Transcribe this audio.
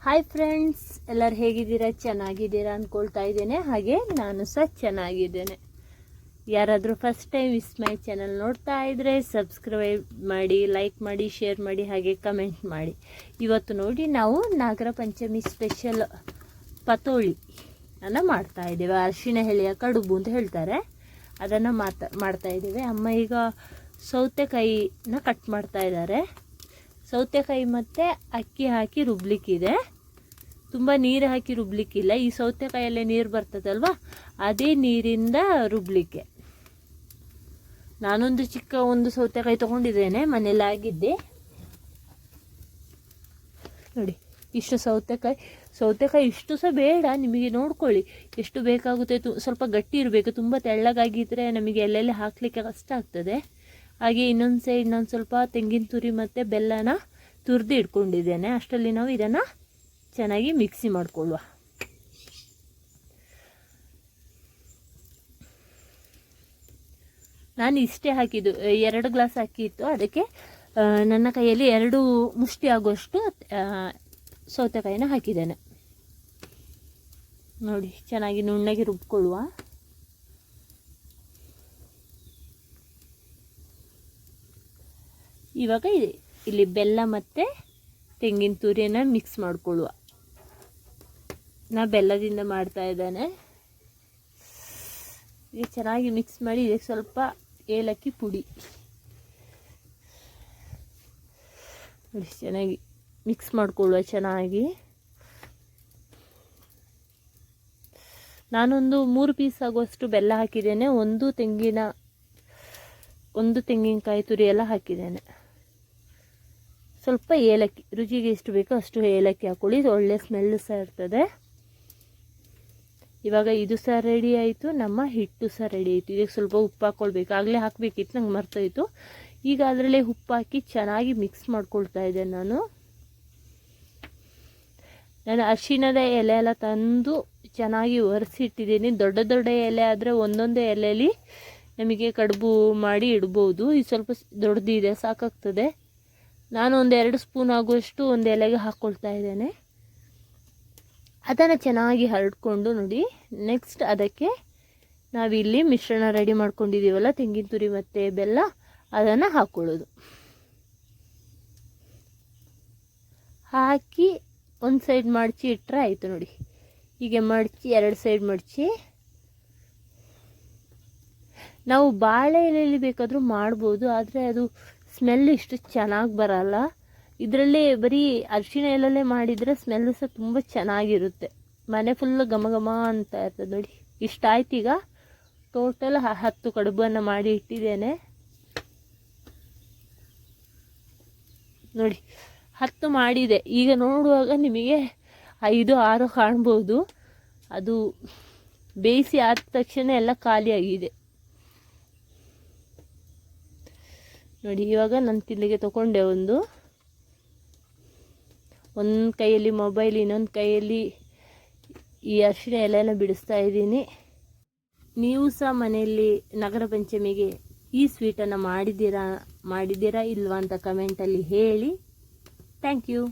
Hi friends, ಎಲ್ಲರೂ ಹೇಗಿದ್ದೀರಾ? ಚೆನ್ನಾಗಿದ್ದೀರಾ ಅಂದ್ಕೊಳ್ತಾ ಇದ್ದೇನೆ. ಹಾಗೆ ನಾನು ಸಹ ಚೆನ್ನಾಗಿದ್ದೇನೆ. ಯಾರಾದರೂ ಫಸ್ಟ್ ಟೈಮ್ ವಿಸ್ಮೈ ಚಾನಲ್ ನೋಡ್ತಾ ಇದ್ದರೆ ಸಬ್ಸ್ಕ್ರೈಬ್ ಮಾಡಿ, ಲೈಕ್ ಮಾಡಿ, ಶೇರ್ ಮಾಡಿ, ಹಾಗೆ ಕಮೆಂಟ್ ಮಾಡಿ. ಇವತ್ತು ನೋಡಿ ನಾವು ನಾಗರ ಪಂಚಮಿ ಸ್ಪೆಷಲ್ ಪತೋಳಿ ಅನ್ನು ಮಾಡ್ತಾ ಇದ್ದೇವೆ. ಅರಿಶಿಣ ಎಲೆಯ ಕಡುಬು ಅಂತ ಹೇಳ್ತಾರೆ, ಅದನ್ನು ಮಾಡ್ತಾ ಇದ್ದೇವೆ. ಅಮ್ಮ ಈಗ ಸೌತೆಕಾಯಿನ ಕಟ್ ಮಾಡ್ತಾ ಇದ್ದಾರೆ. ಸೌತೆಕಾಯಿ ಮತ್ತು ಅಕ್ಕಿ ಹಾಕಿ ರುಬ್ಲಿಕ್ಕಿದೆ. ತುಂಬ ನೀರು ಹಾಕಿ ರುಬ್ಲಿಕ್ಕಿಲ್ಲ. ಈ ಸೌತೆಕಾಯಲ್ಲೇ ನೀರು ಬರ್ತದಲ್ವ, ಅದೇ ನೀರಿಂದ ರುಬ್ಲಿಕ್ಕೆ. ನಾನೊಂದು ಚಿಕ್ಕ ಸೌತೆಕಾಯಿ ತೊಗೊಂಡಿದ್ದೇನೆ, ಮನೇಲಿ ಆಗಿದ್ದೆ. ನೋಡಿ, ಇಷ್ಟು ಸೌತೆಕಾಯಿ ಇಷ್ಟು ಸಹ ಬೇಡ, ನಿಮಗೆ ನೋಡ್ಕೊಳ್ಳಿ ಎಷ್ಟು ಬೇಕಾಗುತ್ತೆ. ಸ್ವಲ್ಪ ಗಟ್ಟಿ ಇರಬೇಕು. ತುಂಬ ತೆಳ್ಳಗಾಗಿದ್ದರೆ ನಮಗೆ ಎಲ್ಲೆಲ್ಲಿ ಹಾಕಲಿಕ್ಕೆ ಕಷ್ಟ ಆಗ್ತದೆ. ಹಾಗೆ ಇನ್ನೊಂದು ಸೈಡ್ ನಾನು ಸ್ವಲ್ಪ ತೆಂಗಿನ ತುರಿ ಮತ್ತು ಬೆಲ್ಲನ ತುರಿದು ಇಟ್ಕೊಂಡಿದ್ದೇನೆ. ಅಷ್ಟರಲ್ಲಿ ನಾವು ಇದನ್ನು ಚೆನ್ನಾಗಿ ಮಿಕ್ಸಿ ಮಾಡಿಕೊಳ್ಳುವ. ನಾನು ಇಷ್ಟೇ ಹಾಕಿದ್ದು, 2 ಗ್ಲಾಸ್ ಅಕ್ಕಿ ಇತ್ತು. ಅದಕ್ಕೆ ನನ್ನ ಕೈಯಲ್ಲಿ 2 ಮುಷ್ಟಿ ಆಗುವಷ್ಟು ಸೌತೆಕಾಯಿನ ಹಾಕಿದ್ದೇನೆ. ನೋಡಿ, ಚೆನ್ನಾಗಿ ನುಣ್ಣಗೆ ರುಬ್ಕೊಳ್ಳುವ. ಇವಾಗ ಇಲ್ಲಿ ಬೆಲ್ಲ ಮತ್ತು ತೆಂಗಿನ ತುರಿಯನ್ನು ಮಿಕ್ಸ್ ಮಾಡಿಕೊಳ್ಳುವ. ನಾ ಬೆಲ್ಲದಿಂದ ಮಾಡ್ತಾ ಇದ್ದೇನೆ. ಈಗ ಚೆನ್ನಾಗಿ ಮಿಕ್ಸ್ ಮಾಡಿ ಇದಕ್ಕೆ ಸ್ವಲ್ಪ ಏಲಕ್ಕಿ ಪುಡಿ ಚೆನ್ನಾಗಿ ಮಿಕ್ಸ್ ಮಾಡಿಕೊಳ್ಳುವ. ಚೆನ್ನಾಗಿ ನಾನೊಂದು 3 ಪೀಸ್ ಆಗುವಷ್ಟು ಬೆಲ್ಲ ಹಾಕಿದ್ದೇನೆ. ಒಂದು ತೆಂಗಿನಕಾಯಿ ತುರಿ ಎಲ್ಲ ಹಾಕಿದ್ದೇನೆ. ಸ್ವಲ್ಪ ಏಲಕ್ಕಿ, ರುಚಿಗೆ ಎಷ್ಟು ಬೇಕೋ ಅಷ್ಟು ಏಲಕ್ಕಿ ಹಾಕ್ಕೊಳ್ಳಿ. ಒಳ್ಳೆ ಸ್ಮೆಲ್ ಸಹ ಇರ್ತದೆ. ಇವಾಗ ಇದು ಸಹ ರೆಡಿ ಆಯಿತು, ನಮ್ಮ ಹಿಟ್ಟು ಸಹ ರೆಡಿ ಆಯಿತು. ಇದಕ್ಕೆ ಸ್ವಲ್ಪ ಉಪ್ಪು ಹಾಕ್ಕೊಳ್ಬೇಕು. ಆಗಲೇ ಹಾಕಬೇಕಿತ್ತು, ನಂಗೆ ಮರ್ತೋಯ್ತು. ಈಗ ಅದರಲ್ಲೇ ಉಪ್ಪು ಹಾಕಿ ಚೆನ್ನಾಗಿ ಮಿಕ್ಸ್ ಮಾಡ್ಕೊಳ್ತಾ ಇದ್ದೇನೆ. ನಾನು ಅರಿಶಿಣದ ಎಲೆ ಎಲ್ಲ ತಂದು ಚೆನ್ನಾಗಿ ಒರೆಸಿಟ್ಟಿದ್ದೀನಿ. ದೊಡ್ಡ ದೊಡ್ಡ ಎಲೆ ಆದರೆ ಒಂದೊಂದೇ ಎಲೆಯಲ್ಲಿ ನಮಗೆ ಕಡುಬು ಮಾಡಿ ಇಡ್ಬೋದು. ಇದು ಸ್ವಲ್ಪ ದೊಡ್ಡದಿದೆ, ಸಾಕಾಗ್ತದೆ. ನಾನು ಒಂದು 2 ಸ್ಪೂನ್ ಆಗುವಷ್ಟು ಒಂದು ಎಲೆಗೆ ಹಾಕ್ಕೊಳ್ತಾ ಇದ್ದೇನೆ. ಅದನ್ನು ಚೆನ್ನಾಗಿ ಹರಡ್ಕೊಂಡು ನೋಡಿ. ನೆಕ್ಸ್ಟ್ ಅದಕ್ಕೆ ನಾವಿಲ್ಲಿ ಮಿಶ್ರಣ ರೆಡಿ ಮಾಡ್ಕೊಂಡಿದ್ದೀವಲ್ಲ, ತೆಂಗಿನ ತುರಿ ಮತ್ತು ಬೆಲ್ಲ, ಅದನ್ನು ಹಾಕ್ಕೊಳ್ಳೋದು. ಹಾಕಿ ಒಂದು ಸೈಡ್ ಮಡಚಿ ಇಟ್ಟರೆ ಆಯಿತು. ನೋಡಿ, ಹೀಗೆ ಮಡಚಿ 2 ಸೈಡ್ ಮಡಚಿ ನಾವು ಬಾಳೆ ಎಲೆಯಲ್ಲಿ ಬೇಕಾದರೂ ಮಾಡ್ಬೋದು, ಆದರೆ ಅದು ಸ್ಮೆಲ್ ಇಷ್ಟು ಚೆನ್ನಾಗಿ ಬರಲ್ಲ. ಇದರಲ್ಲೇ ಬರೀ ಅರಿಶಿಣ ಎಲೆಲ್ಲೇ ಮಾಡಿದರೆ ಸ್ಮೆಲ್ ಸಹ ತುಂಬ ಚೆನ್ನಾಗಿರುತ್ತೆ. ಮನೆ ಫುಲ್ಲು ಘಮ ಘಮ ಅಂತ ಇರ್ತದೆ. ನೋಡಿ, ಇಷ್ಟ ಆಯ್ತು. ಈಗ ಟೋಟಲ್ 10 ಕಡುಬನ್ನು ಮಾಡಿ ಇಟ್ಟಿದ್ದೇನೆ. ನೋಡಿ, 10 ಮಾಡಿದೆ. ಈಗ ನೋಡುವಾಗ ನಿಮಗೆ 5, 6 ಕಾಣ್ಬೋದು. ಅದು ಬೇಯಿಸಿ ಆದ ತಕ್ಷಣ ಎಲ್ಲ ಖಾಲಿಯಾಗಿದೆ. ನೋಡಿ, ಇವಾಗ ನಾನು ತಿಂಡಿಗೆ ತಗೊಂಡೆ. ಒಂದು ಕೈಯಲ್ಲಿ ಮೊಬೈಲ್, ಇನ್ನೊಂದು ಕೈಯಲ್ಲಿ ಈ ಅರಿಶಿಣ ಎಲೆನ ಬಿಡಿಸ್ತಾ ಇದ್ದೀನಿ. ನೀವು ಸಹ ಮನೆಯಲ್ಲಿ ನಾಗರ ಪಂಚಮಿಗೆ ಈ ಸ್ವೀಟನ್ನು ಮಾಡಿದ್ದೀರಾ ಇಲ್ವಾ ಅಂತ ಕಮೆಂಟಲ್ಲಿ ಹೇಳಿ. Thank you.